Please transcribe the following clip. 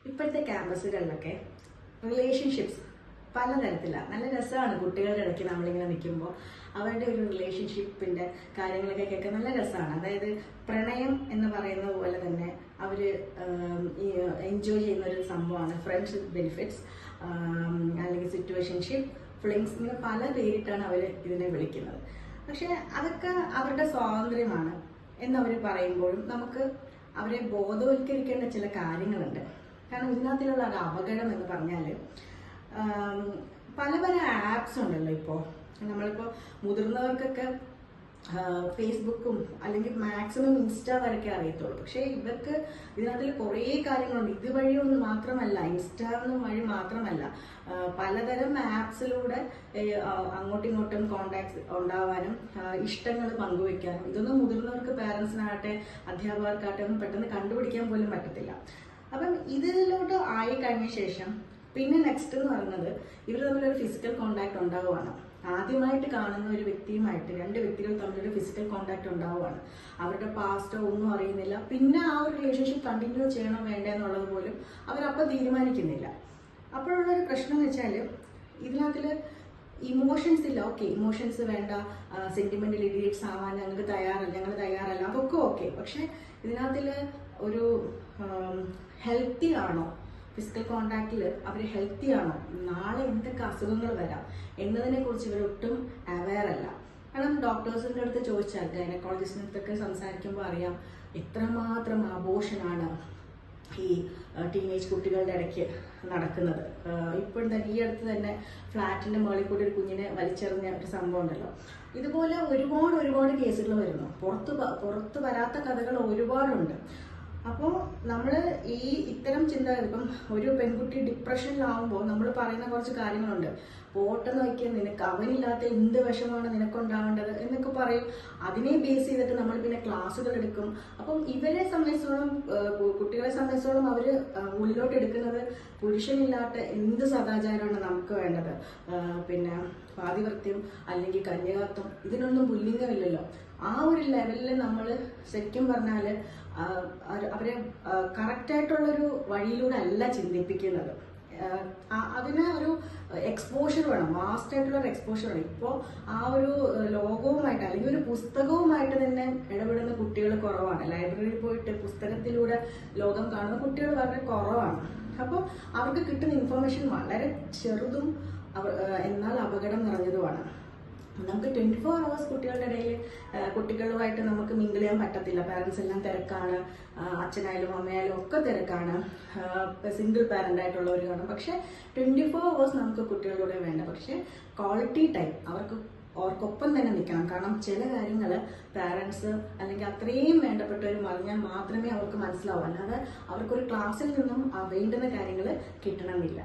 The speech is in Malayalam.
ഇപ്പോഴത്തെ ക്യാമ്പസുകളിലൊക്കെ റിലേഷൻഷിപ്സ് പലതരത്തിലാണ്. നല്ല രസമാണ് കുട്ടികളുടെ ഇടയ്ക്ക് നമ്മളിങ്ങനെ നിൽക്കുമ്പോൾ അവരുടെ ഒരു റിലേഷൻഷിപ്പിൻ്റെ കാര്യങ്ങളൊക്കെ കേൾക്കാൻ നല്ല രസമാണ്. അതായത് പ്രണയം എന്ന് പറയുന്ന പോലെ തന്നെ അവർ എൻജോയ് ചെയ്യുന്ന ഒരു സംഭവമാണ് ഫ്രണ്ട്ഷിപ്പ് ബെനിഫിറ്റ്സ്, അല്ലെങ്കിൽ സിറ്റുവേഷൻഷിപ്പ്, ഫ്ലിങ്സ്, ഇങ്ങനെ പല പേരിട്ടാണ് അവർ ഇതിനെ വിളിക്കുന്നത്. പക്ഷെ അതൊക്കെ അവരുടെ സ്വാതന്ത്ര്യമാണ് എന്നവർ പറയുമ്പോഴും നമുക്ക് അവരെ ബോധവൽക്കരിക്കേണ്ട ചില കാര്യങ്ങളുണ്ട്. കാരണം ഇതിനകത്തുള്ള ഒരു അപകടം എന്ന് പറഞ്ഞാൽ പല പല ആപ്സ് ഉണ്ടല്ലോ. ഇപ്പോൾ നമ്മളിപ്പോൾ മുതിർന്നവർക്കൊക്കെ ഫേസ്ബുക്കും അല്ലെങ്കിൽ മാക്സിമം ഇൻസ്റ്റ വരയ്ക്കേ അറിയത്തുള്ളൂ. പക്ഷേ ഇവർക്ക് ഇതിനകത്തിൽ കുറേ കാര്യങ്ങളുണ്ട്. ഇതുവഴിയൊന്നും മാത്രമല്ല, ഇൻസ്റ്റ വഴി മാത്രമല്ല, പലതരം ആപ്സിലൂടെ അങ്ങോട്ടും ഇങ്ങോട്ടും കോണ്ടാക്ട്സ് ഉണ്ടാവാനും ഇഷ്ടങ്ങൾ പങ്കുവെക്കാനും ഇതൊന്നും മുതിർന്നവർക്ക്, പാരൻസിനാകട്ടെ അധ്യാപകർക്കാകട്ടെ ഒന്നും പെട്ടെന്ന് കണ്ടുപിടിക്കാൻ പോലും പറ്റത്തില്ല. അപ്പം ഇതിലോട്ട് ആയി കഴിഞ്ഞ ശേഷം പിന്നെ നെക്സ്റ്റ് എന്ന് പറയുന്നത് ഇവർ തമ്മിലൊരു ഫിസിക്കൽ കോണ്ടാക്ട് ഉണ്ടാവുകയാണ്. ആദ്യമായിട്ട് കാണുന്ന ഒരു വ്യക്തിയുമായിട്ട് രണ്ട് വ്യക്തികൾ തമ്മിലൊരു ഫിസിക്കൽ കോണ്ടാക്ട് ഉണ്ടാവുകയാണ്. അവരുടെ പാസ്റ്റോ ഒന്നും അറിയുന്നില്ല. പിന്നെ ആ ഒരു റിലേഷൻഷിപ്പ് കണ്ടിന്യൂ ചെയ്യണോ വേണ്ട എന്നുള്ളത് പോലും അവരപ്പം തീരുമാനിക്കുന്നില്ല. അപ്പോഴുള്ളൊരു പ്രശ്നം എന്ന് വെച്ചാൽ ഇതിനകത്തിൽ ഇമോഷൻസ് ഇല്ല. ഓക്കെ, ഇമോഷൻസ് വേണ്ട, സെന്റിമെന്റൽ ഇഡിയറ്റ്സ് ആവാൻ ഞങ്ങൾ തയ്യാറല്ല, അതൊക്കെ ഓക്കെ. പക്ഷെ ഇതിനകത്തിൽ ഒരു ഹെൽത്തി ആണോ, ഫിസിക്കൽ കോണ്ടാക്റ്റിൽ അവർ ഹെൽത്തി ആണോ, നാളെ എന്തൊക്കെ അസുഖങ്ങൾ വരാം എന്നതിനെ കുറിച്ച് ഇവരൊട്ടും അവെയർ അല്ല. കാരണം ഡോക്ടേഴ്സിൻ്റെ അടുത്ത് ചോദിച്ചാൽ, ഗൈനക്കോളജിസ്റ്റിൻ്റെ അടുത്തൊക്കെ സംസാരിക്കുമ്പോൾ അറിയാം എത്രമാത്രം അബോഷനാണ് ഈ ടീനേജ് കുട്ടികളുടെ ഇടയ്ക്ക് നടക്കുന്നത്. ഇപ്പോഴും തന്നെ ഈ അടുത്ത് തന്നെ ഫ്ലാറ്റിൻ്റെ മുകളിൽ കൂടി ഒരു കുഞ്ഞിനെ വലിച്ചെറിഞ്ഞ ഒരു സംഭവം ഉണ്ടല്ലോ. ഇതുപോലെ ഒരുപാട് കേസുകൾ വരുന്നു. പുറത്ത് വരാത്ത കഥകൾ ഒരുപാടുണ്ട്. അപ്പോൾ നമ്മൾ ഇത്തരം ചിന്തകൾ, ഇപ്പം ഒരു പെൺകുട്ടി ഡിപ്രഷനിലാവുമ്പോൾ നമ്മൾ പറയുന്ന കുറച്ച് കാര്യങ്ങളുണ്ട്. പോട്ടെന്ന് വയ്ക്കാൻ, നിനക്ക് അവനില്ലാത്ത എന്ത് വിഷമാണ് നിനക്കുണ്ടാവേണ്ടത് എന്നൊക്കെ പറയും. അതിനെ ബേസ് ചെയ്തിട്ട് നമ്മൾ പിന്നെ ക്ലാസ്സുകൾ എടുക്കും. അപ്പം ഇവരെ സംബന്ധിച്ചോളം, കുട്ടികളെ സംബന്ധിച്ചോളം അവർ ഉള്ളിലോട്ട് എടുക്കുന്നത് പുരുഷനില്ലാത്ത എന്ത് സദാചാരമാണ് നമുക്ക് വേണ്ടത്, പിന്നെ പാതിവൃത്യം അല്ലെങ്കിൽ കന്യകാത്വം, ഇതിനൊന്നും പുല്ലിംഗമില്ലല്ലോ. ആ ഒരു ലെവലിൽ നമ്മൾ ശരിക്കും പറഞ്ഞാൽ അവരെ കറക്റ്റായിട്ടുള്ളൊരു വഴിയിലൂടെ അല്ല ചിന്തിപ്പിക്കുന്നത്. അതിന് ഒരു എക്സ്പോഷർ വേണം, വാസ്റ്റ് ആയിട്ടുള്ള ഒരു എക്സ്പോഷർ വേണം. ഇപ്പോൾ ആ ഒരു ലോകവുമായിട്ട് അല്ലെങ്കിൽ ഒരു പുസ്തകവുമായിട്ട് തന്നെ ഇടപെടുന്ന കുട്ടികൾ കുറവാണ്. ലൈബ്രറിയിൽ പോയിട്ട് പുസ്തകത്തിലൂടെ ലോകം കാണുന്ന കുട്ടികൾ വളരെ കുറവാണ്. അപ്പോൾ അവർക്ക് കിട്ടുന്ന ഇൻഫർമേഷൻ വളരെ ചെറുതും എന്നാൽ അപകടം നിറഞ്ഞതുമാണ്. നമുക്ക് 24 hours കുട്ടികളുടെ ഇടയിൽ കുട്ടികളുമായിട്ട് നമുക്ക് മിങ്കിൾ ചെയ്യാൻ പറ്റത്തില്ല. പാരൻസ് എല്ലാം തിരക്കാണ്, അച്ഛനായാലും അമ്മയായാലും ഒക്കെ തിരക്കാണ്, സിംഗിൾ പാരന്റ് ആയിട്ടുള്ളവർ കാണും. പക്ഷെ 24 hours നമുക്ക് കുട്ടികളുടെ വേണ്ട. പക്ഷെ ക്വാളിറ്റി ടൈം അവർക്കൊപ്പം തന്നെ നിൽക്കണം. കാരണം ചില കാര്യങ്ങൾ പാരൻസ് അല്ലെങ്കിൽ അത്രയും വേണ്ടപ്പെട്ടവർ പറഞ്ഞാൽ മാത്രമേ അവർക്ക് മനസ്സിലാവൂ. അല്ലാതെ അവർക്കൊരു ക്ലാസ്സിൽ നിന്നും വേണ്ടുന്ന കാര്യങ്ങൾ കിട്ടണമെന്നില്ല.